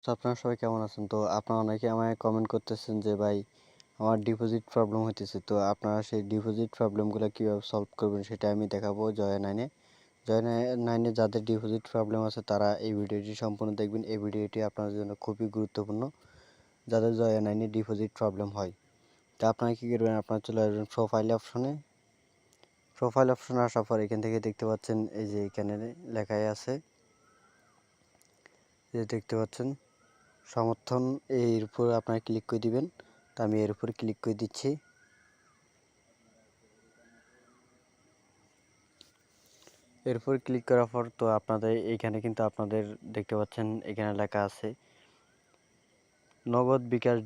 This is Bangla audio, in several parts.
তো আপনারা সবাই কেমন আছেন? তো আপনারা অনেকে আমায় কমেন্ট করতেছেন যে ভাই আমার ডিপোজিট প্রবলেম হইতেছে। তো আপনারা সেই ডিপোজিট প্রবলেমগুলো কীভাবে সলভ করবেন সেটা আমি দেখাবো জয়া নাইনে। জয়া নাইনে যাদের ডিপোজিট প্রবলেম আছে তারা এই ভিডিওটি সম্পূর্ণ দেখবেন। এই ভিডিওটি আপনাদের জন্য খুবই গুরুত্বপূর্ণ যাদের জয়া নাইনে ডিপোজিট প্রবলেম হয়। তো আপনারা কী করবেন, আপনারা চলে আসবেন প্রোফাইল অপশনে। প্রোফাইল অপশনে আসার পর এখান থেকে দেখতে পাচ্ছেন এই যে এখানে লেখাই আছে, যে দেখতে পাচ্ছেন সমর্থন, এর উপর আপনারা ক্লিক করে দিবেন। তো আমি এর উপর ক্লিক করে দিচ্ছি। এরপর ক্লিক করার পর তো আপনাদের এইখানে কিন্তু আপনাদের দেখতে পাচ্ছেন এখানে লেখা আছে নগদ বিকাশ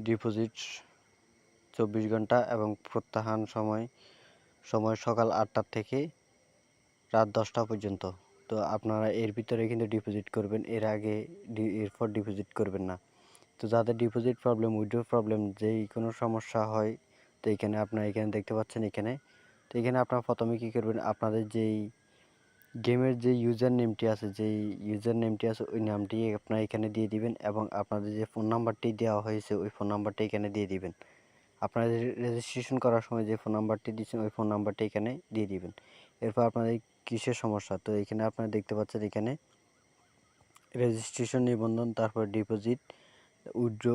ডিপোজিট 24 ঘন্টা এবং প্রত্যাহার সময় সকাল 8টা থেকে রাত 10টা পর্যন্ত। তো আপনারা এর ভিতরে কিন্তু ডিপোজিট করবেন, এরপর ডিপোজিট করবেন না। তো যাদের ডিপোজিট প্রবলেম, উইথড্র প্রবলেম, যেই কোনো সমস্যা হয়, তো এখানে আপনারা এখানে দেখতে পাচ্ছেন এখানে। তো এখানে আপনারা প্রথমে কী করবেন, আপনাদের যেই গেমের যে ইউজার নেমটি আছে ওই নামটি আপনারা এখানে দিয়ে দিবেন এবং আপনাদের যে ফোন নাম্বারটি দেওয়া হয়েছে ওই ফোন নাম্বারটি এখানে দিয়ে দিবেন। আপনারা রেজিস্ট্রেশন করার সময় যে ফোন নাম্বারটি দিয়েছেন ওই ফোন নাম্বারটি এখানে দিয়ে দিবেন। এরপর আপনাদের কিসের সমস্যা, তো এখানে আপনারা দেখতে পাচ্ছেন এখানে রেজিস্ট্রেশন, নিবন্ধন, তারপর ডিপোজিট, উইথড্র,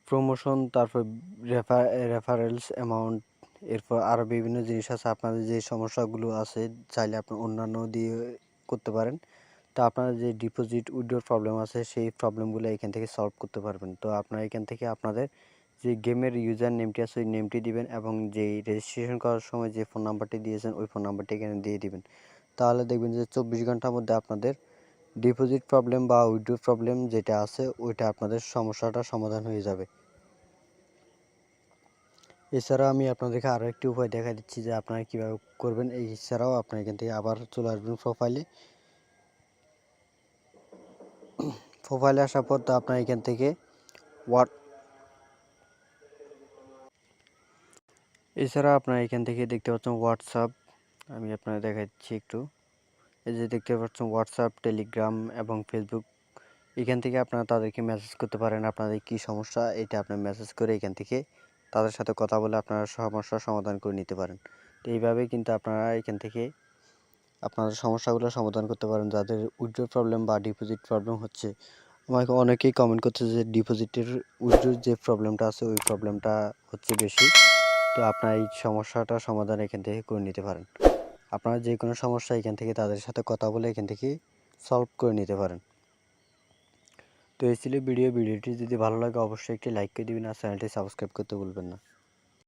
প্রমোশন, তারপর রেফারেলস অ্যামাউন্ট, এরপর আরও বিভিন্ন জিনিস আছে। আপনাদের যে সমস্যাগুলো আছে চাইলে আপনি অন্যান্য দিয়ে করতে পারেন। তো আপনাদের যে ডিপোজিট উইথড্রর প্রবলেম আছে সেই প্রবলেমগুলো এখান থেকে সলভ করতে পারবেন। তো আপনারা এখান থেকে আপনাদের যে গেমের ইউজার নেমটি আছে ওই নেমটি দিবেন এবং যেই রেজিস্ট্রেশন করার সময় যে ফোন নাম্বারটি দিয়েছেন ওই ফোন নাম্বারটি এখানে দিয়ে দিবেন। তাহলে দেখবেন যে 24 ঘন্টার মধ্যে আপনাদের ডিপোজিট প্রবলেম বা উইথড্র প্রবলেম যেটা আছে ওইটা আপনাদের সমস্যাটা সমাধান হয়ে যাবে। এছাড়াও আমি আপনাদেরকে আরও একটি উপায় দেখা দিচ্ছি যে আপনারা কীভাবে করবেন। এছাড়াও আপনারা এখান থেকে আবার চলে আসবেন প্রোফাইলে আসার পর তো আপনারা এখান থেকে এছাড়া আপনারা এখান থেকে দেখতে পাচ্ছেন হোয়াটসঅ্যাপ, আমি আপনাদের দেখাচ্ছি একটু। এই যে দেখতে পাচ্ছেন হোয়াটসঅ্যাপ, টেলিগ্রাম এবং ফেসবুক, এখান থেকে আপনারা তাদেরকে মেসেজ করতে পারেন আপনাদের কী সমস্যা, এটা আপনার মেসেজ করে এখান থেকে তাদের সাথে কথা বলে আপনারা সমস্যার সমাধান করে নিতে পারেন। তো এইভাবেই কিন্তু আপনারা এখান থেকে আপনাদের সমস্যাগুলো সমাধান করতে পারেন। যাদের উইথড্র প্রবলেম বা ডিপোজিট প্রবলেম হচ্ছে, আমাকে অনেকেই কমেন্ট করছে যে উইথড্রোর যে প্রবলেমটা আছে ওই প্রবলেমটা হচ্ছে বেশি। তো আপনারা এই সমস্যাটা সমাধান এখান থেকে করে নিতে পারেন। আপনারা যে কোনো সমস্যা এখান থেকে তাদের সাথে কথা বলে এখান থেকে সলভ করে নিতে পারেন। তো এই ছিল ভিডিওটি যদি ভালো লাগে অবশ্যই একটি লাইক করে দিবেন আর চ্যানেলটি সাবস্ক্রাইব করতে ভুলবেন না।